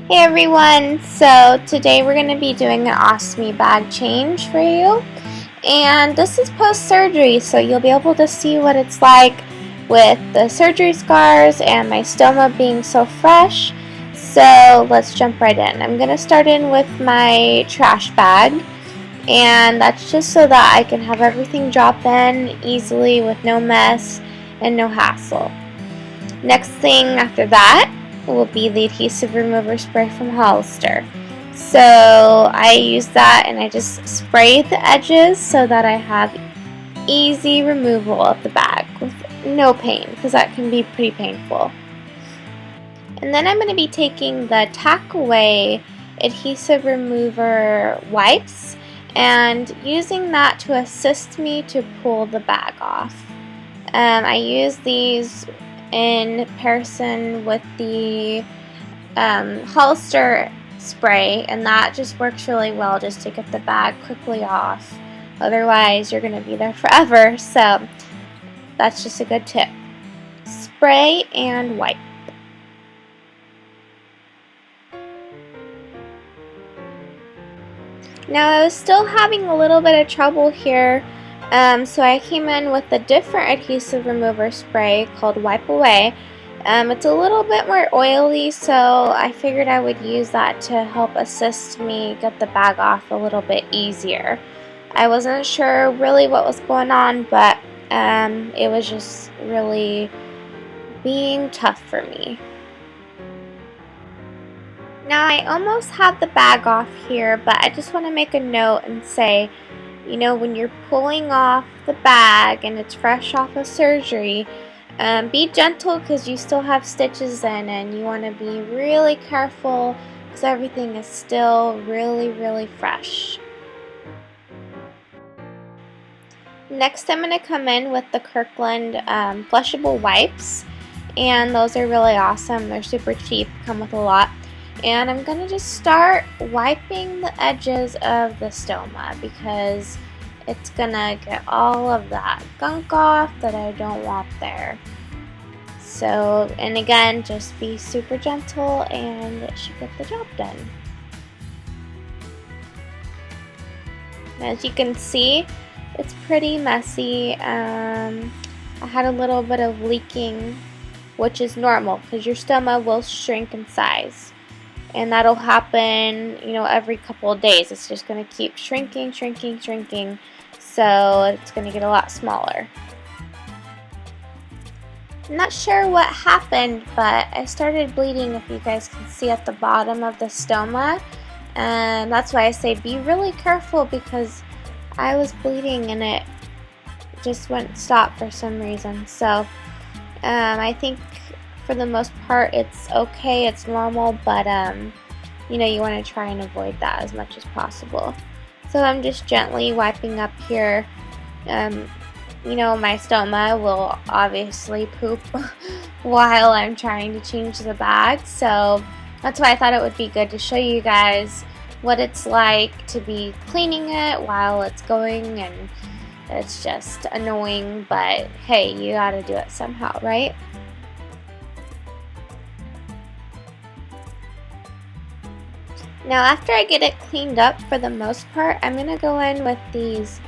Hey everyone, so today we're going to be doing an ostomy bag change for you, and this is post-surgery, so you'll be able to see what it's like with the surgery scars and my stoma being so fresh. So let's jump right in. I'm going to start in with my trash bag, and that's just so that I can have everything drop in easily with no mess and no hassle. Next thing after that will be the adhesive remover spray from Hollister. So I use that and I just spray the edges so that I have easy removal of the bag with no pain, because that can be pretty painful. And then I'm going to be taking the Tack Away adhesive remover wipes and using that to assist me to pull the bag off. I use these in comparison with the Hollister spray, and that just works really well just to get the bag quickly off. Otherwise you're going to be there forever, so that's just a good tip. Spray and wipe. Now I was still having a little bit of trouble here, so I came in with a different adhesive remover spray called Wipe Away. It's a little bit more oily, so I figured I would use that to help assist me get the bag off a little bit easier. I wasn't sure really what was going on, but it was just really being tough for me. Now I almost have the bag off here, but I just want to make a note and say, you know, when you're pulling off the bag and it's fresh off of surgery, be gentle because you still have stitches in, and you want to be really careful because everything is still really fresh. Next I'm going to come in with the Kirkland Flushable wipes, and those are really awesome. They're super cheap, come with a lot. And I'm going to just start wiping the edges of the stoma because it's going to get all of that gunk off that I don't want there. So, and again, just be super gentle and it should get the job done. As you can see, it's pretty messy. I had a little bit of leaking, which is normal because your stoma will shrink in size. And that'll happen, you know, every couple of days. It's just going to keep shrinking. So it's going to get a lot smaller. I'm not sure what happened, but I started bleeding, if you guys can see at the bottom of the stoma. And that's why I say be really careful, because I was bleeding and it just wouldn't stop for some reason. So I think for the most part it's okay, it's normal, but you know, you want to try and avoid that as much as possible. So I'm just gently wiping up here. You know, my stoma will obviously poop while I'm trying to change the bag, so that's why I thought it would be good to show you guys what it's like to be cleaning it while it's going, and it's just annoying, but hey, you gotta do it somehow, right? Now after I get it cleaned up, for the most part, I'm going to go in with these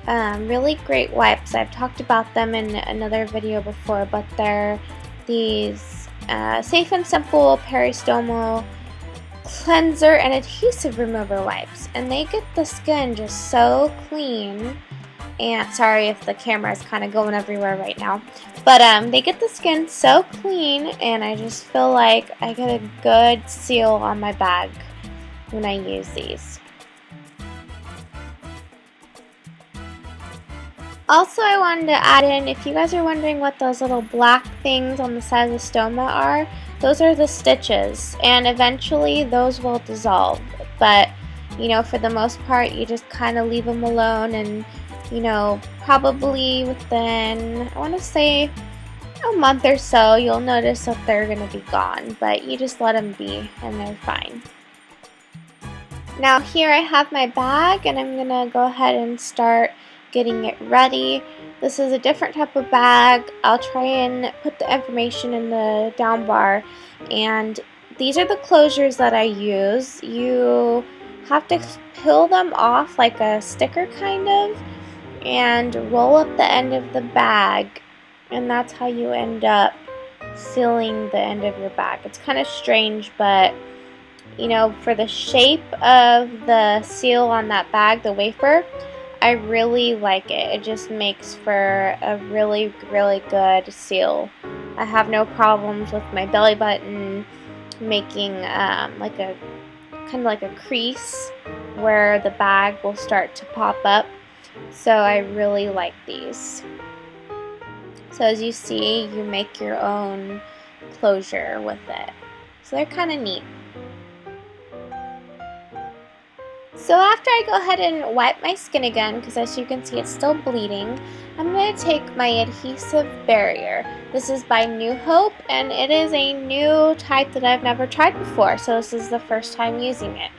really great wipes. I've talked about them in another video before, but they're these Safe and Simple Peristomal Cleanser and Adhesive Remover wipes. And they get the skin just so clean. And sorry if the camera is kind of going everywhere right now. But they get the skin so clean, and I just feel like I get a good seal on my bag when I use these. Also, I wanted to add in, if you guys are wondering what those little black things on the side of the stoma are, those are the stitches, and eventually those will dissolve. But, you know, for the most part, you just kind of leave them alone, and, you know, probably within, I want to say, a month or so, you'll notice that they're going to be gone, but you just let them be, and they're fine. Now here I have my bag, and I'm going to go ahead and start getting it ready. This is a different type of bag. I'll try and put the information in the down bar, and these are the closures that I use. You have to peel them off like a sticker kind of and roll up the end of the bag, and that's how you end up sealing the end of your bag. It's kind of strange, but you know, for the shape of the seal on that bag, the wafer, I really like it. It just makes for a really, really good seal. I have no problems with my belly button making like a kind of like a crease where the bag will start to pop up. So I really like these. So as you see, you make your own closure with it. So they're kind of neat. So after I go ahead and wipe my skin again, because as you can see it's still bleeding, I'm going to take my Adhesive Barrier. This is by New Hope, and it is a new type that I've never tried before, so this is the first time using it,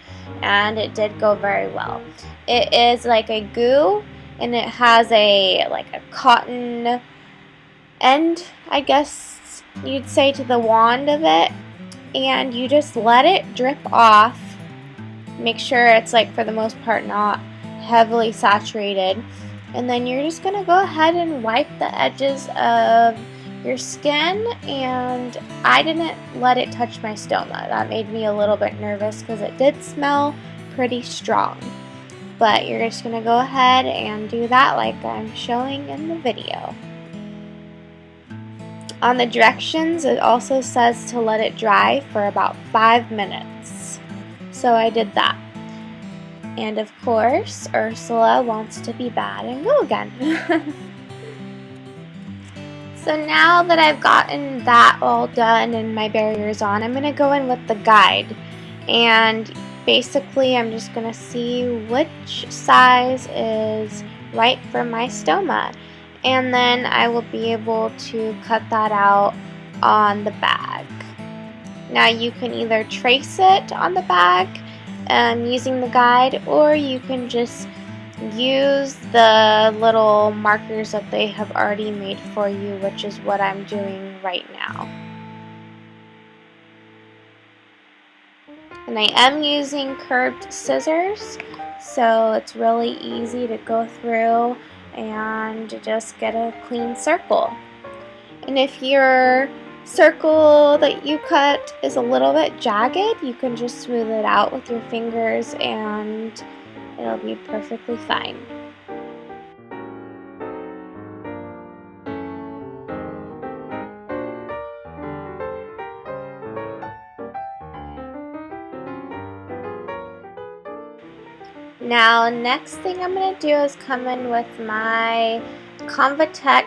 and it did go very well. It is like a goo, and it has a like a cotton end, I guess you'd say, to the wand of it, and you just let it drip off. Make sure it's like for the most part not heavily saturated, and then you're just gonna go ahead and wipe the edges of your skin. And I didn't let it touch my stoma. That made me a little bit nervous because it did smell pretty strong, but you're just gonna go ahead and do that like I'm showing in the video. On the directions it also says to let it dry for about 5 minutes. So I did that. And of course, Ursula wants to be bad and go again. So now that I've gotten that all done and my barrier's on, I'm going to go in with the guide. And basically I'm just going to see which size is right for my stoma. And then I will be able to cut that out on the bag. Now you can either trace it on the bag using the guide, or you can just use the little markers that they have already made for you, which is what I'm doing right now. And I am using curved scissors, so it's really easy to go through and just get a clean circle. And if your circle that you cut is a little bit jagged, you can just smooth it out with your fingers and it'll be perfectly fine. Now next thing I'm going to do is come in with my Convatect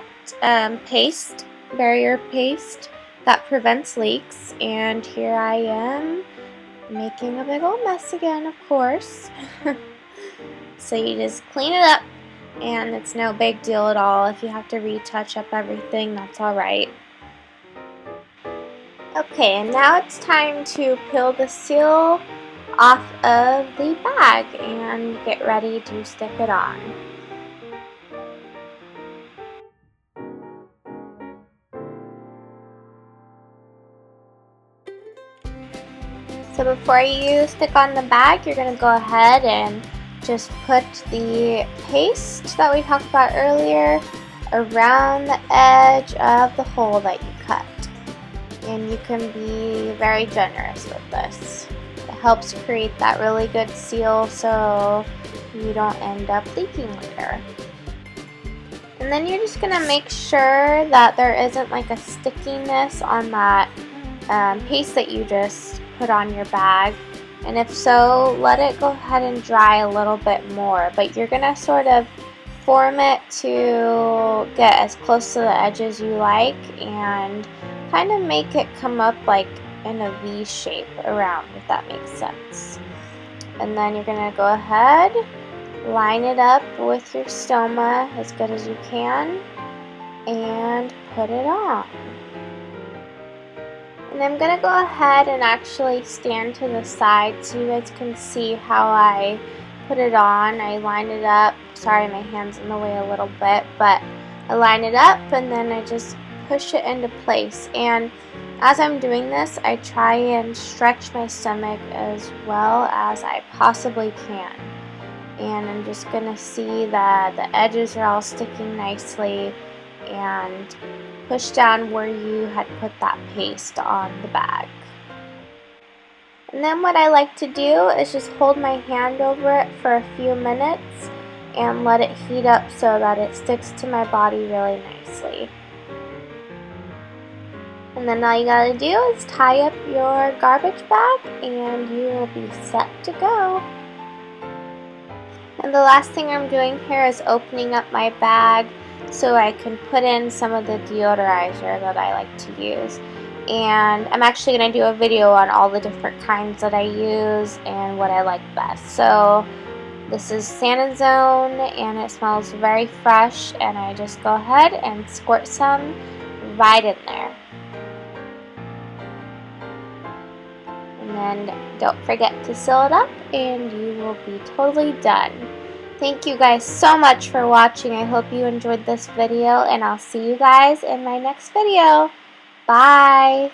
paste, barrier paste that prevents leaks, and here I am making a big old mess again, of course. So you just clean it up, and it's no big deal at all. If you have to retouch up everything, that's alright. Okay, and now it's time to peel the seal off of the bag and get ready to stick it on. So before you stick on the bag, you're going to go ahead and just put the paste that we talked about earlier around the edge of the hole that you cut. And you can be very generous with this. It helps create that really good seal so you don't end up leaking later. And then you're just going to make sure that there isn't like a stickiness on that paste that you just put on your bag, and if so, let it go ahead and dry a little bit more, but you're gonna sort of form it to get as close to the edge as you like and kind of make it come up like in a V shape around, if that makes sense. And then you're gonna go ahead, line it up with your stoma as good as you can and put it on. And I'm going to go ahead and actually stand to the side so you guys can see how I put it on. I line it up. Sorry, my hand's in the way a little bit, but I line it up and then I just push it into place. And As I'm doing this, I try and stretch my stomach as well as I possibly can. And I'm just going to see that the edges are all sticking nicely and push down where you had put that paste on the bag. And then what I like to do is just hold my hand over it for a few minutes and let it heat up so that it sticks to my body really nicely. And then all you gotta do is tie up your garbage bag and you will be set to go. And the last thing I'm doing here is opening up my bag so I can put in some of the deodorizer that I like to use. And I'm actually going to do a video on all the different kinds that I use and what I like best. So this is Zone and it smells very fresh, and I just go ahead and squirt some right in there. And then don't forget to seal it up and you will be totally done. Thank you guys so much for watching. I hope you enjoyed this video, and I'll see you guys in my next video. Bye!